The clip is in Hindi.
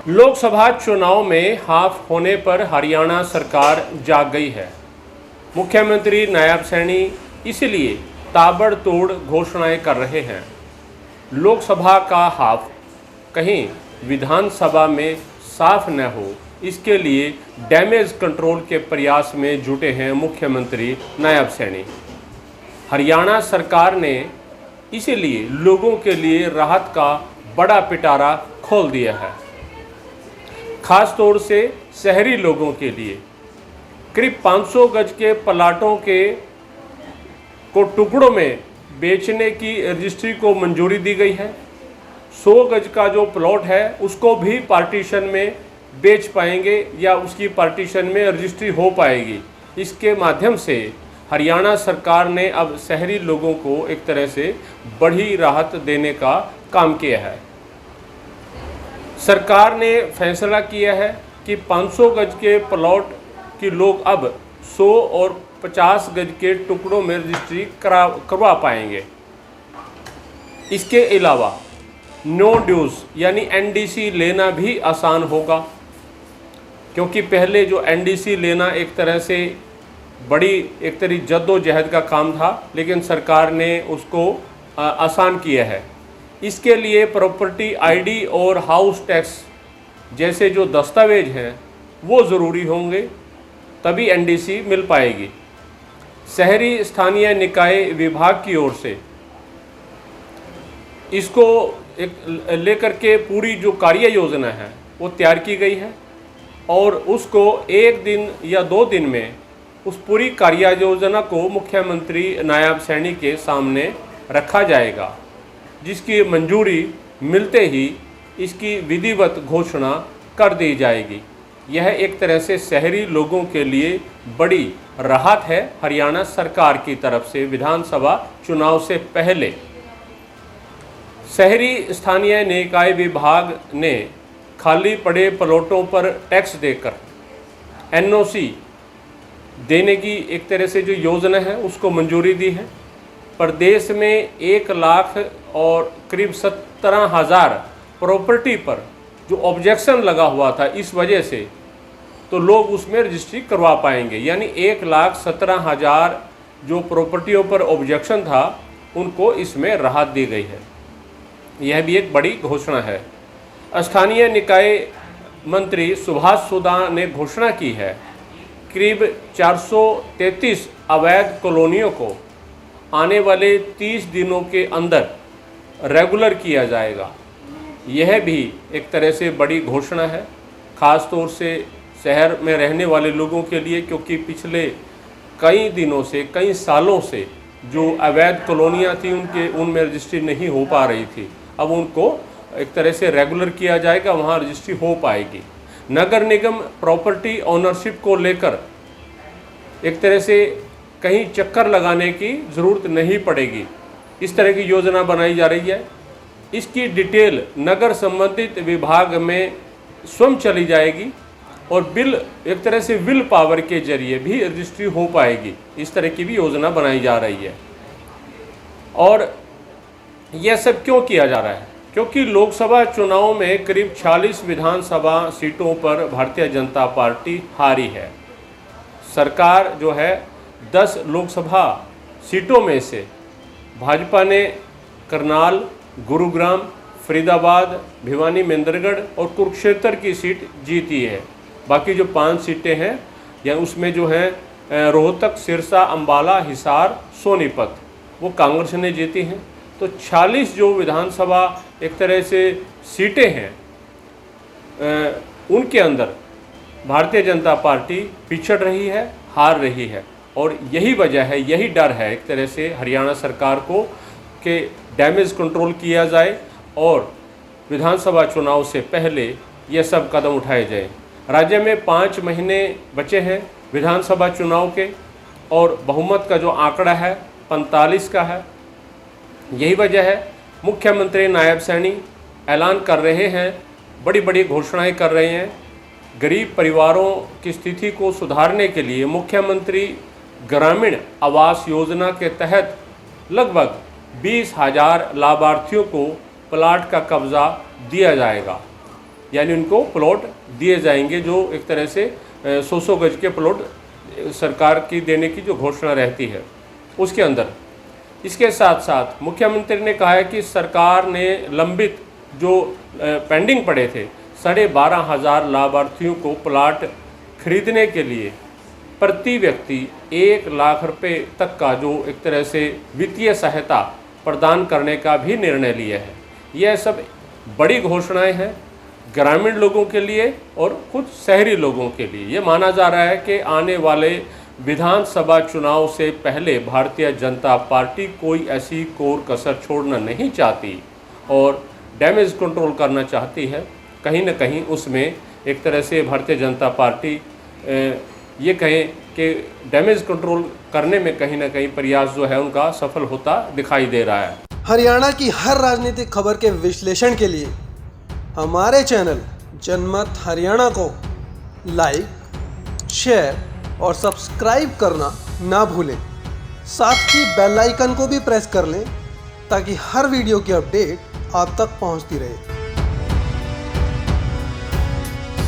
लोकसभा चुनाव में हाफ होने पर हरियाणा सरकार जाग गई है। मुख्यमंत्री नायब सैनी इसलिए ताबड़तोड़ घोषणाएं कर रहे हैं। लोकसभा का हाफ कहीं विधानसभा में साफ न हो, इसके लिए डैमेज कंट्रोल के प्रयास में जुटे हैं मुख्यमंत्री नायब सैनी। हरियाणा सरकार ने इसीलिए लोगों के लिए राहत का बड़ा पिटारा खोल दिया है। खास तौर से शहरी लोगों के लिए करीब 500 गज के प्लाटों को टुकड़ों में बेचने की रजिस्ट्री को मंजूरी दी गई है। 100 गज का जो प्लॉट है उसको भी पार्टीशन में बेच पाएंगे या उसकी पार्टीशन में रजिस्ट्री हो पाएगी। इसके माध्यम से हरियाणा सरकार ने अब शहरी लोगों को एक तरह से बड़ी राहत देने का काम किया है। सरकार ने फैसला किया है कि 500 गज के प्लॉट की लोग अब 100 और 50 गज के टुकड़ों में रजिस्ट्री करवा पाएंगे। इसके अलावा नो ड्यूज यानी एनडीसी लेना भी आसान होगा, क्योंकि पहले जो एनडीसी लेना एक तरह से बड़ी जद्दोजहद का काम था, लेकिन सरकार ने उसको आसान किया है। इसके लिए प्रॉपर्टी आईडी और हाउस टैक्स जैसे जो दस्तावेज हैं वो ज़रूरी होंगे, तभी एनडीसी मिल पाएगी। शहरी स्थानीय निकाय विभाग की ओर से इसको लेकर के पूरी जो कार्य योजना है वो तैयार की गई है और उसको 1 दिन या 2 दिन में उस पूरी कार्य योजना को मुख्यमंत्री नायब सैनी के सामने रखा जाएगा, जिसकी मंजूरी मिलते ही इसकी विधिवत घोषणा कर दी जाएगी। यह एक तरह से शहरी लोगों के लिए बड़ी राहत है हरियाणा सरकार की तरफ से। विधानसभा चुनाव से पहले शहरी स्थानीय निकाय विभाग ने खाली पड़े प्लॉटों पर टैक्स देकर एनओसी देने की एक तरह से जो योजना है उसको मंजूरी दी है। प्रदेश में 1 लाख और करीब 17,000 प्रॉपर्टी पर जो ऑब्जेक्शन लगा हुआ था, इस वजह से तो लोग उसमें रजिस्ट्री करवा पाएंगे। यानी 1,17,000 जो प्रॉपर्टियों पर ऑब्जेक्शन था उनको इसमें राहत दी गई है। यह भी एक बड़ी घोषणा है। स्थानीय निकाय मंत्री सुभाष सुदा ने घोषणा की है करीब 433 अवैध कॉलोनियों को आने वाले 30 दिनों के अंदर रेगुलर किया जाएगा। यह भी एक तरह से बड़ी घोषणा है, ख़ास तौर से शहर में रहने वाले लोगों के लिए, क्योंकि पिछले कई दिनों से, कई सालों से जो अवैध कॉलोनियाँ थी उनमें रजिस्ट्री नहीं हो पा रही थी। अब उनको एक तरह से रेगुलर किया जाएगा, वहाँ रजिस्ट्री हो पाएगी। नगर निगम प्रॉपर्टी ओनरशिप को लेकर एक तरह से कहीं चक्कर लगाने की ज़रूरत नहीं पड़ेगी, इस तरह की योजना बनाई जा रही है। इसकी डिटेल नगर संबंधित विभाग में स्वयं चली जाएगी और बिल एक तरह से विल पावर के जरिए भी रजिस्ट्री हो पाएगी। इस तरह की भी योजना बनाई जा रही है। और यह सब क्यों किया जा रहा है? क्योंकि लोकसभा चुनाव में करीब 46 विधानसभा सीटों पर भारतीय जनता पार्टी हारी है। सरकार जो है 10 लोकसभा सीटों में से भाजपा ने करनाल, गुरुग्राम, फरीदाबाद, भिवानी, मेंदरगढ़ और कुरुक्षेत्र की सीट जीती है। बाकी जो 5 सीटें हैं या उसमें जो हैं रोहतक, सिरसा, अंबाला, हिसार, सोनीपत, वो कांग्रेस ने जीती हैं। तो 46 जो विधानसभा एक तरह से सीटें हैं उनके अंदर भारतीय जनता पार्टी पिछड़ रही है, हार रही है। और यही वजह है, यही डर है एक तरह से हरियाणा सरकार को कि डैमेज कंट्रोल किया जाए और विधानसभा चुनाव से पहले ये सब कदम उठाए जाए। राज्य में 5 महीने बचे हैं विधानसभा चुनाव के और बहुमत का जो आंकड़ा है 45 का है। यही वजह है मुख्यमंत्री नायब सैनी ऐलान कर रहे हैं, बड़ी बड़ी घोषणाएं कर रहे हैं। गरीब परिवारों की स्थिति को सुधारने के लिए मुख्यमंत्री ग्रामीण आवास योजना के तहत लगभग 20,000 लाभार्थियों को प्लाट का कब्जा दिया जाएगा। यानी उनको प्लॉट दिए जाएंगे जो एक तरह से 100 गज के प्लॉट सरकार की देने की जो घोषणा रहती है उसके अंदर। इसके साथ साथ मुख्यमंत्री ने कहा है कि सरकार ने लंबित जो पेंडिंग पड़े थे 12,500 लाभार्थियों को प्लाट खरीदने के लिए प्रति व्यक्ति 1 लाख रुपए तक का जो एक तरह से वित्तीय सहायता प्रदान करने का भी निर्णय लिया है। यह सब बड़ी घोषणाएं हैं ग्रामीण लोगों के लिए और कुछ शहरी लोगों के लिए। ये माना जा रहा है कि आने वाले विधानसभा चुनाव से पहले भारतीय जनता पार्टी कोई ऐसी कोर कसर छोड़ना नहीं चाहती और डैमेज कंट्रोल करना चाहती है। कहीं न कहीं उसमें एक तरह से भारतीय जनता पार्टी ये कहें कि डैमेज कंट्रोल करने में कहीं ना कहीं प्रयास जो है उनका सफल होता दिखाई दे रहा है। हरियाणा की हर राजनीतिक खबर के विश्लेषण के लिए हमारे चैनल जनमत हरियाणा को लाइक, शेयर और सब्सक्राइब करना ना भूलें। साथ ही बेल आइकन को भी प्रेस कर लें ताकि हर वीडियो की अपडेट आप तक पहुंचती रहे।